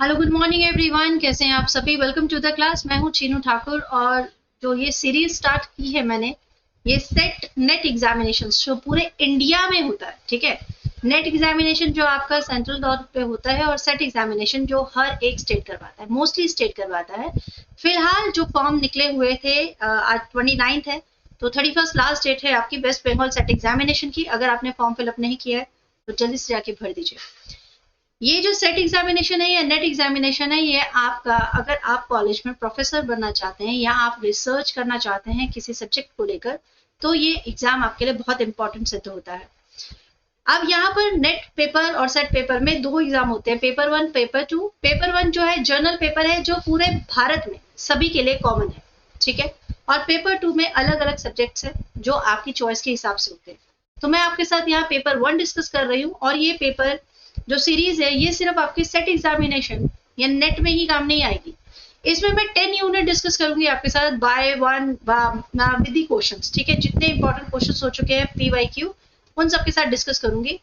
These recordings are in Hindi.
Hello, good morning everyone. कैसे हैं आप सभी? Welcome to the class. मैं हूं चीनू ठाकुर और जो ये सीरीज स्टार्ट की है मैंने, ये सेट नेट एग्जामिनेशन जो पूरे इंडिया में होता है, ठीक है। नेट एग्जामिनेशन जो आपका सेंट्रल तौर पे होता है और सेट एग्जामिनेशन जो हर एक स्टेट करवाता है, मोस्टली स्टेट करवाता है। फिलहाल जो फॉर्म निकले हुए थे, आज 29 है, तो 31 लास्ट डेट है आपकी वेस्ट बंगाल सेट एग्जामिनेशन की। अगर आपने फॉर्म फिलअप नहीं किया है तो जल्दी से जाके भर दीजिए। ये जो सेट एग्जामिनेशन है या नेट एग्जामिनेशन है, ये आपका, अगर आप कॉलेज में प्रोफेसर बनना चाहते हैं या आप रिसर्च करना चाहते हैं किसी सब्जेक्ट को लेकर, तो ये एग्जाम आपके लिए बहुत इंपॉर्टेंट सिद्ध होता है। अब यहाँ पर नेट पेपर और सेट पेपर में दो एग्जाम होते हैं, पेपर 1, पेपर 2। पेपर 1 जो है जर्नल पेपर है, जो पूरे भारत में सभी के लिए कॉमन है, ठीक है। और पेपर 2 में अलग अलग सब्जेक्ट्स है जो आपकी चॉइस के हिसाब से होते हैं। तो मैं आपके साथ यहाँ पेपर 1 डिस्कस कर रही हूँ, और ये पेपर जो सीरीज है ये सिर्फ आपकी सेट एग्जामिनेशन या नेट में ही काम नहीं आएगी। इसमें मैं 10 यूनिट डिस्कस करूंगी आपके साथ by one with the questions, ठीक है। जितने इंपॉर्टेंट क्वेश्चंस हो चुके हैं पीवाईक्यू, उन सबके साथ डिस्कस करूंगी।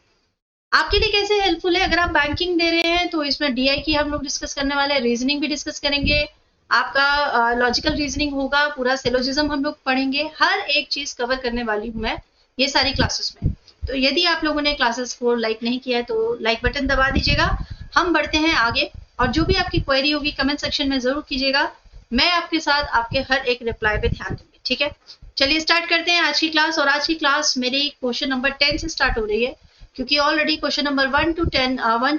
आपके लिए कैसे हेल्पफुल है, अगर आप बैंकिंग दे रहे हैं तो इसमें डीआई की हम लोग डिस्कस करने वाले हैं, रीजनिंग भी डिस्कस करेंगे, आपका लॉजिकल रीजनिंग होगा, पूरा सिलोजिज्म हम लोग पढ़ेंगे, हर एक चीज कवर करने वाली हूँ मैं ये सारी क्लासेस में। तो यदि आप लोगों ने क्लासेस को लाइक नहीं किया है तो लाइक बटन दबा दीजिएगा। हम बढ़ते हैं आगे, और जो भी आपकी क्वेरी होगी कमेंट सेक्शन में जरूर कीजिएगा। मैं आपके साथ आपके हर एक रिप्लाई पे ध्यान दूंगी, ठीक है। चलिए स्टार्ट करते हैं आज की क्लास। और आज की क्लास मेरी क्वेश्चन नंबर 10 से स्टार्ट हो रही है, क्योंकि ऑलरेडी क्वेश्चन नंबर 1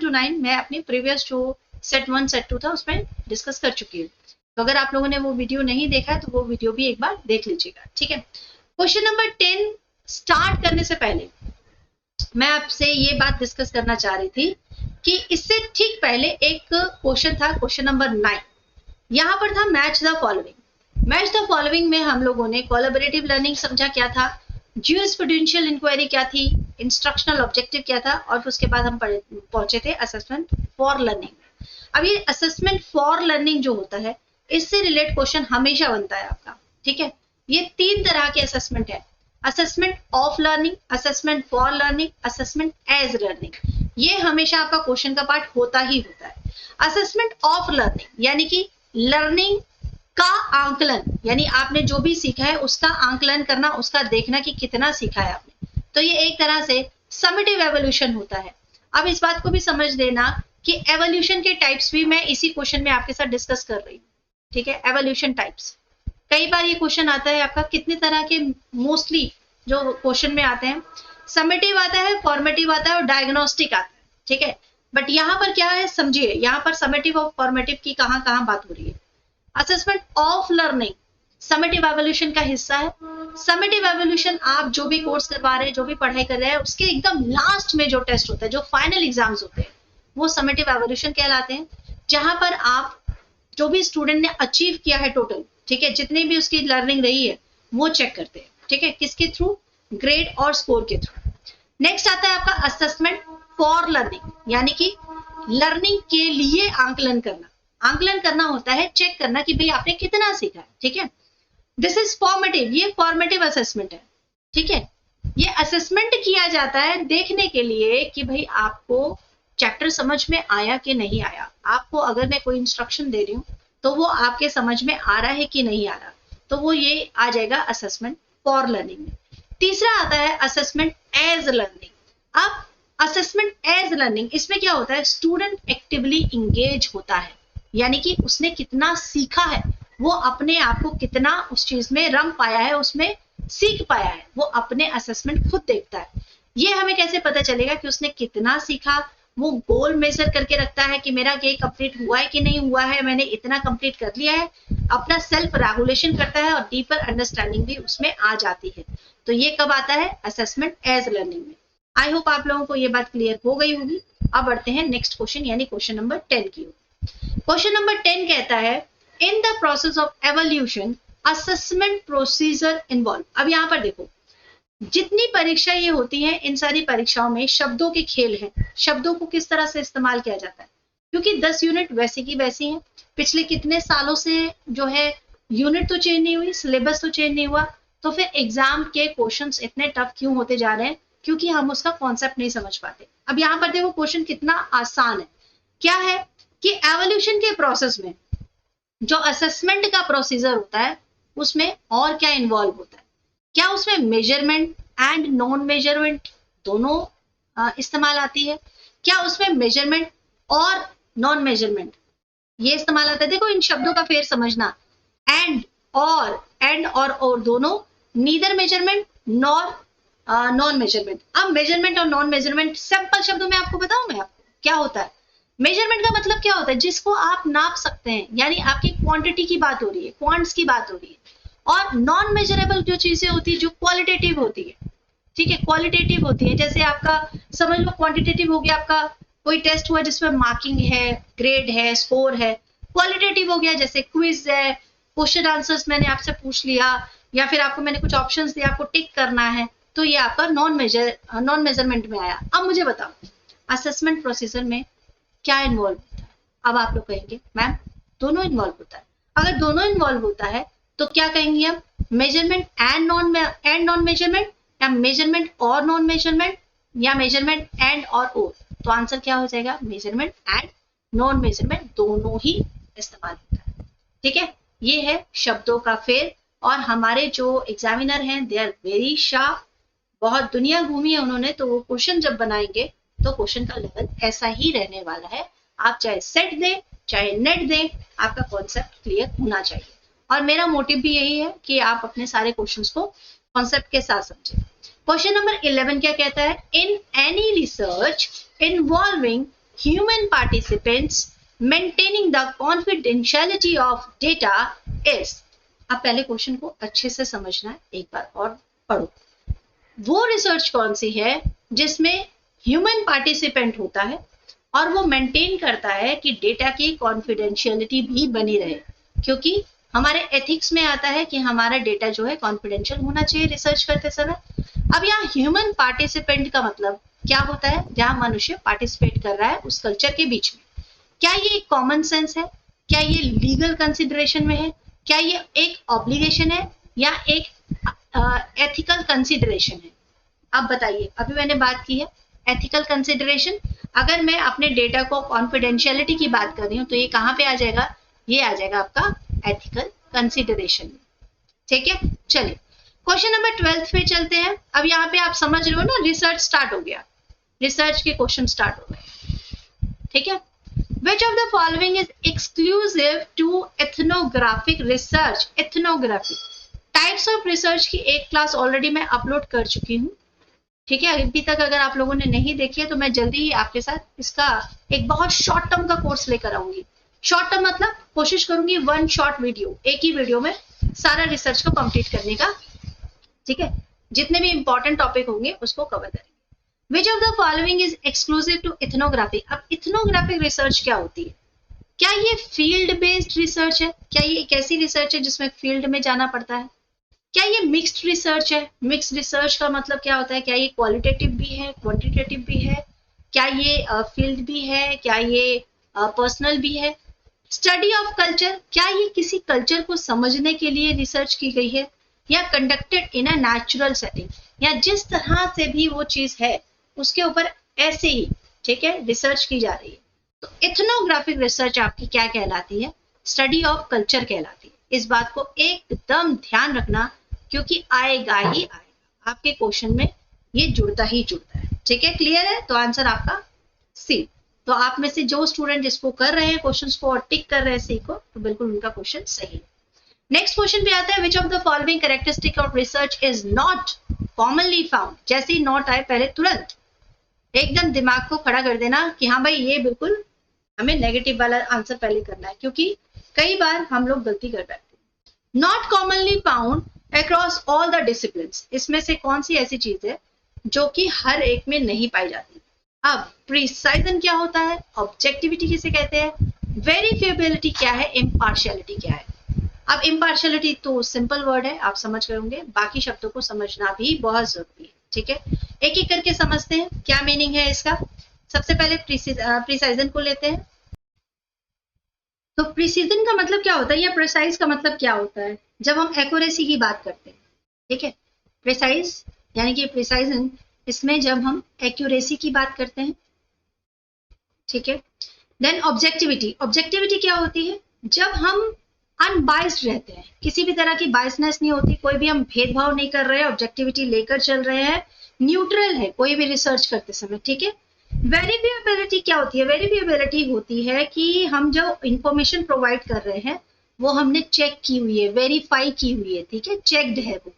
to 9 मैं अपनी प्रीवियस जो सेट 1 सेट 2 था उसमें डिस्कस कर चुकी हूँ। तो अगर आप लोगों ने वो वीडियो नहीं देखा है तो वो वीडियो भी एक बार देख लीजिएगा, ठीक है। क्वेश्चन नंबर 10 स्टार्ट करने से पहले मैं आपसे ये बात डिस्कस करना चाह रही थी कि इससे ठीक पहले एक क्वेश्चन था, क्वेश्चन नंबर 9। यहाँ पर था match the following. Match the following में हम लोगों ने कोलैबोरेटिव लर्निंग समझा क्या था, ज्यूरिस्प्रूडेंशियल इंक्वायरी क्या थी, इंस्ट्रक्शनल ऑब्जेक्टिव क्या था, और उसके बाद हम पहुंचे थे असेसमेंट फॉर लर्निंग। अब ये असेसमेंट फॉर लर्निंग जो होता है, इससे रिलेटेड क्वेश्चन हमेशा बनता है आपका, ठीक है। ये 3 तरह के असेसमेंट है, assessment of learning, assessment for learning, assessment as learning. ये हमेशा आपका क्वेश्चन का पार्ट होता ही होता है। असेसमेंट ऑफ लर्निंग यानी कि लर्निंग का आंकलन, यानी आपने जो भी सीखा है उसका आंकलन करना, उसका देखना कि कितना सीखा है आपने। तो ये एक तरह से समेटिव एवोल्यूशन होता है। अब इस बात को भी समझ लेना कि एवोल्यूशन के टाइप्स भी मैं इसी क्वेश्चन में आपके साथ डिस्कस कर रही हूँ, ठीक है। एवोल्यूशन टाइप्स, कई बार ये क्वेश्चन आता है आपका, कितने तरह के मोस्टली जो क्वेश्चन में आते हैं, समेटिव आता है, फॉर्मेटिव आता है और डायग्नोस्टिक आता है, ठीक है। बट यहाँ पर क्या है समझिए, यहाँ पर समेटिव और फॉर्मेटिव की कहाँ कहाँ बात हो रही है। Assessment of learning summative evolution का हिस्सा है। समेटिव एवोल्यूशन आप जो भी कोर्स करवा रहे हैं, जो भी पढ़ाई कर रहे हैं, उसके एकदम लास्ट में जो टेस्ट होता है, जो फाइनल एग्जाम्स होते हैं, वो समेटिव एवोल्यूशन कहलाते हैं। जहां पर आप जो भी स्टूडेंट ने अचीव किया है टोटल, ठीक है, जितनी भी उसकी लर्निंग रही है वो चेक करते हैं, ठीक है, किसके थ्रू, ग्रेड और स्कोर के थ्रू। नेक्स्ट आता है आपका असेसमेंट फॉर लर्निंग, यानी कि लर्निंग के लिए आंकलन करना। आंकलन करना होता है चेक करना कि भाई आपने कितना सीखा है, ठीक है। दिस इज फॉर्मेटिव, ये फॉर्मेटिव असेसमेंट है, ठीक है। ये असेसमेंट किया जाता है देखने के लिए कि भाई आपको चैप्टर समझ में आया कि नहीं आया। आपको अगर मैं कोई इंस्ट्रक्शन दे रही हूँ तो वो आपके समझ में आ रहा है कि नहीं आ रहा, तो वो ये आ जाएगा असेसमेंट फॉर लर्निंग में। तीसरा आता है असेसमेंट एज लर्निंग। अब असेसमेंट एज लर्निंग, इसमें क्या होता है, स्टूडेंट एक्टिवली इंगेज होता है, यानी कि उसने कितना सीखा है, वो अपने आप को कितना उस चीज में रम पाया है, उसमें सीख पाया है, वो अपने असेसमेंट खुद देखता है। ये हमें कैसे पता चलेगा कि उसने कितना सीखा, वो गोल मेजर करके रखता है कि मेरा ये कंप्लीट हुआ है कि नहीं हुआ है, मैंने इतना कंप्लीट कर लिया है, अपना सेल्फ रेगुलेशन करता है और डीपर अंडरस्टैंडिंग भी उसमें आ जाती है। तो ये कब आता है, असेसमेंट एज लर्निंग में। आई होप आप लोगों को ये बात क्लियर हो गई होगी। अब बढ़ते हैं नेक्स्ट क्वेश्चन, यानी क्वेश्चन नंबर 10 की। क्वेश्चन नंबर 10 कहता है, in the process of evolution assessment procedure involve. अब यहाँ पर देखो, जितनी परीक्षा ये होती है, इन सारी परीक्षाओं में शब्दों के खेल हैं। शब्दों को किस तरह से इस्तेमाल किया जाता है, क्योंकि 10 यूनिट वैसी की वैसी हैं। पिछले कितने सालों से जो है यूनिट तो चेंज नहीं हुई, सिलेबस तो चेंज नहीं हुआ, तो फिर एग्जाम के क्वेश्चंस इतने टफ क्यों होते जा रहे हैं, क्योंकि हम उसका कॉन्सेप्ट नहीं समझ पाते। अब यहाँ पर देखो क्वेश्चन कितना आसान है, क्या है कि एवोल्यूशन के प्रोसेस में जो असेसमेंट का प्रोसीजर होता है उसमें और क्या इन्वॉल्व होता है? क्या उसमें मेजरमेंट एंड नॉन मेजरमेंट दोनों इस्तेमाल आती है? क्या उसमें मेजरमेंट और नॉन मेजरमेंट ये इस्तेमाल आता है? देखो इन शब्दों का फेर समझना, एंड और दोनों, neither measurement nor non measurement. अब मेजरमेंट और नॉन मेजरमेंट सिंपल शब्दों में आपको बताऊं मैं आपको क्या होता है। मेजरमेंट का मतलब क्या होता है? जिसको आप नाप सकते हैं, यानी आपकी क्वांटिटी की बात हो रही है, क्वांट्स की बात हो रही है। और नॉन मेजरेबल जो चीजें होती है जो क्वालिटेटिव होती है, ठीक है, क्वालिटेटिव होती है। जैसे आपका समझ लो क्वांटिटेटिव हो गया, आपका कोई टेस्ट हुआ जिसमें मार्किंग है, ग्रेड है, स्कोर है। क्वालिटेटिव हो गया जैसे क्विज है, क्वेश्चन आंसर्स मैंने आपसे पूछ लिया, या फिर आपको मैंने कुछ ऑप्शंस दिया, आपको टिक करना है, तो ये आपका नॉन मेजरमेंट में आया। अब मुझे बताओ असेसमेंट प्रोसीजर में क्या इन्वॉल्व होता है? अब आप लोग कहेंगे मैम दोनों इन्वॉल्व होता है। अगर दोनों इन्वॉल्व होता है तो क्या कहेंगे हम? मेजरमेंट एंड नॉन मेजरमेंट, या मेजरमेंट और नॉन मेजरमेंट, या मेजरमेंट एंड और? तो आंसर क्या हो जाएगा? मेजरमेंट एंड नॉन मेजरमेंट दोनों ही इस्तेमाल होता है। ठीक है, ये है शब्दों का फेर। और हमारे जो एग्जामिनर हैं दे आर वेरी शार्प, बहुत दुनिया घूमी है उन्होंने, तो वो क्वेश्चन जब बनाएंगे तो क्वेश्चन का लेवल ऐसा ही रहने वाला है। आप चाहे सेट दें चाहे नेट दें, आपका कॉन्सेप्ट क्लियर होना चाहिए। और मेरा मोटिव भी यही है कि आप अपने सारे क्वेश्चंस को कॉन्सेप्ट के साथ समझें। क्वेश्चन नंबर 11 क्या कहता है? In any research involving human participants maintaining the confidentiality of data is. अब पहले क्वेश्चन को अच्छे से समझना है, एक बार और पढ़ो। वो रिसर्च कौन सी है जिसमें ह्यूमन पार्टिसिपेंट होता है और वो मेंटेन करता है कि डेटा की कॉन्फिडेंशियलिटी भी बनी रहे, क्योंकि हमारे एथिक्स में आता है कि हमारा डेटा जो है कॉन्फिडेंशियल होना चाहिए रिसर्च करते समय। अब यहाँ ह्यूमन पार्टिसिपेंट का मतलब क्या होता है? जहां मनुष्य पार्टिसिपेट कर रहा है उस कल्चर के बीच में। क्या ये कॉमन सेंस है? क्या ये लीगल कंसिडरेशन में है? क्या ये एक ऑब्लिगेशन है या एक एथिकल कंसिडरेशन है? अब बताइए, अभी मैंने बात की है एथिकल कंसिडरेशन। अगर मैं अपने डेटा को कॉन्फिडेंशियलिटी की बात कर रही हूँ तो ये कहाँ पे आ जाएगा? ये आ जाएगा आपका एथिकल कंसिडरेशन में। ठीक है, चलिए क्वेश्चन नंबर 12 पे चलते हैं। अब यहाँ पे आप समझ रहे हो ना, रिसर्च स्टार्ट हो गया, रिसर्च के क्वेश्चन स्टार्ट हो गए। ठीक है, Which of the following is exclusive to ethnographic research? Ethnography types of research की एक क्लास ऑलरेडी मैं अपलोड कर चुकी हूँ। ठीक है, अभी तक अगर आप लोगों ने नहीं देखी है तो मैं जल्दी ही आपके साथ इसका एक बहुत शॉर्ट टर्म का कोर्स लेकर आऊंगी। शॉर्ट टर्म मतलब कोशिश करूंगी वन शॉर्ट वीडियो, एक ही वीडियो में सारा रिसर्च को कंप्लीट करने का। ठीक है, जितने भी इंपॉर्टेंट टॉपिक होंगे उसको कवर करेंगे। Which of the following is exclusive to ethnography? अब ethnographic रिसर्च क्या होती है? क्या ये फील्ड बेस्ड रिसर्च है? क्या ये एक ऐसी रिसर्च है जिसमें फील्ड में जाना पड़ता है? क्या ये मिक्स्ड रिसर्च है? मिक्स्ड रिसर्च का मतलब क्या होता है? क्या ये क्वालिटेटिव भी है, क्वांटिटेटिव भी है? क्या ये फील्ड भी है? क्या ये पर्सनल भी है? स्टडी ऑफ कल्चर, क्या ये किसी कल्चर को समझने के लिए रिसर्च की गई है, या conducted in a natural setting, या जिस तरह से भी वो चीज है उसके ऊपर ऐसे ही, ठीक है, रिसर्च की जा रही है। तो एथनोग्राफिक रिसर्च आपकी क्या कहलाती है? स्टडी ऑफ कल्चर कहलाती है। इस बात को एकदम ध्यान रखना, क्योंकि आएगा ही आएगा आपके क्वेश्चन में, ये जुड़ता ही जुड़ता है। ठीक है, क्लियर है? तो आंसर आपका सी। तो आप में से जो स्टूडेंट इसको कर रहे हैं क्वेश्चंस को और टिक कर रहे हैं सी को, तो बिल्कुल उनका क्वेश्चन सही है। नेक्स्ट क्वेश्चन पे आता है, विच of the following characteristic of research is not commonly found. जैसे ही नॉट आए पहले तुरंत एकदम दिमाग को खड़ा कर देना कि हाँ भाई ये बिल्कुल हमें नेगेटिव वाला आंसर पहले करना है, क्योंकि कई बार हम लोग गलती कर बैठते हैं। Not commonly found across all the disciplines, इसमें से कौन सी ऐसी चीज है जो कि हर एक में नहीं पाई जाती? अब प्रिसाइजन क्या होता है? ऑब्जेक्टिविटी किसे कहते हैं? वेरिफिएबिलिटी क्या है? इम्पार्शियलिटी क्या है? अब इम्पार्शियलिटी तो सिंपल वर्ड है, आप समझ गए होंगे, बाकी शब्दों को समझना भी बहुत जरूरी है। ठीक है, एक एक करके समझते हैं क्या मीनिंग है इसका। सबसे पहले प्रिसाइजन को लेते हैं। तो प्रिसीजन का मतलब क्या होता है, या प्रिसाइज का मतलब क्या होता है? जब हम एक्यूरेसी की बात करते हैं, ठीक है, प्रिसाइज यानी कि प्रिसाइजन, इसमें जब हम एक्यूरेसी की बात करते हैं, ठीक है, देन ऑब्जेक्टिविटी, ऑब्जेक्टिविटी क्या होती है? जब हम अनबाइस्ड रहते हैं, किसी भी तरह की बाइसनेस नहीं होती, कोई भी हम भेदभाव नहीं कर रहे हैं, ऑब्जेक्टिविटी लेकर चल रहे हैं, न्यूट्रल है कोई भी रिसर्च करते समय, ठीक है। वेरिफिएबिलिटी क्या होती है? वेरिफिएबिलिटी होती है कि हम जो इंफॉर्मेशन प्रोवाइड कर रहे हैं वो हमने चेक की हुई है, वेरीफाई की हुई है, ठीक है, चेक्ड है वो,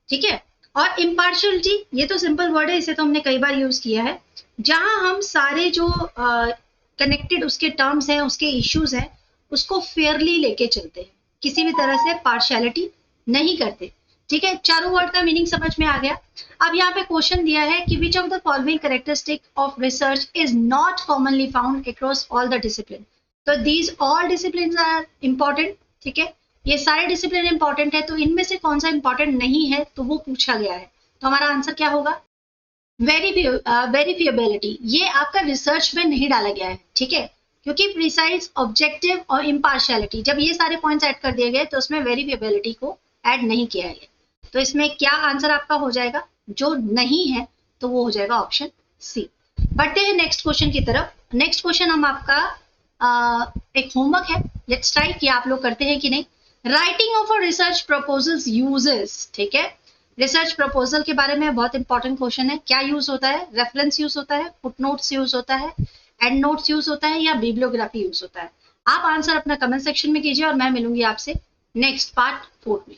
ठीक है। और इम्पार्शियलिटी, ये तो सिंपल वर्ड है, इसे तो हमने कई बार यूज किया है, जहां हम सारे जो कनेक्टेड उसके टर्म्स हैं, उसके इश्यूज हैं, उसको फेयरली लेके चलते हैं, किसी भी तरह से पार्शियलिटी नहीं करते, ठीक है। चारों वर्ड का मीनिंग समझ में आ गया। अब यहाँ पे क्वेश्चन दिया है कि which of the following characteristic of research is not commonly found across all the discipline. तो these all discipline are important, ठीक है, ये सारे डिसिप्लिन इंपॉर्टेंट है, तो इनमें से कौन सा इंपॉर्टेंट नहीं है तो वो पूछा गया है। तो हमारा आंसर क्या होगा? वेरीफिएबिलिटी। ये आपका रिसर्च में नहीं डाला गया है, ठीक है, क्योंकि प्रिसाइज, ऑब्जेक्टिव और इम्पार्शियलिटी, जब ये सारे पॉइंट्स ऐड कर दिए गए तो उसमें वेरीफिएबिलिटी को ऐड नहीं किया है। तो इसमें क्या आंसर आपका हो जाएगा? जो नहीं है तो वो हो जाएगा ऑप्शन सी। बढ़ते हैं नेक्स्ट क्वेश्चन की तरफ। नेक्स्ट क्वेश्चन हम आपका एक होमवर्क है, लेट्स ट्राई कि आप लोग करते हैं कि नहीं। Writing of a research proposals uses, ठीक है, रिसर्च प्रपोजल के बारे में बहुत इंपॉर्टेंट क्वेश्चन है। क्या यूज होता है? रेफरेंस यूज होता है, फुटनोट्स यूज होता है, एंड नोट्स यूज होता है, या बिब्लियोग्राफी यूज होता है? आप आंसर अपना कमेंट सेक्शन में कीजिए और मैं मिलूंगी आपसे नेक्स्ट पार्ट 4 में।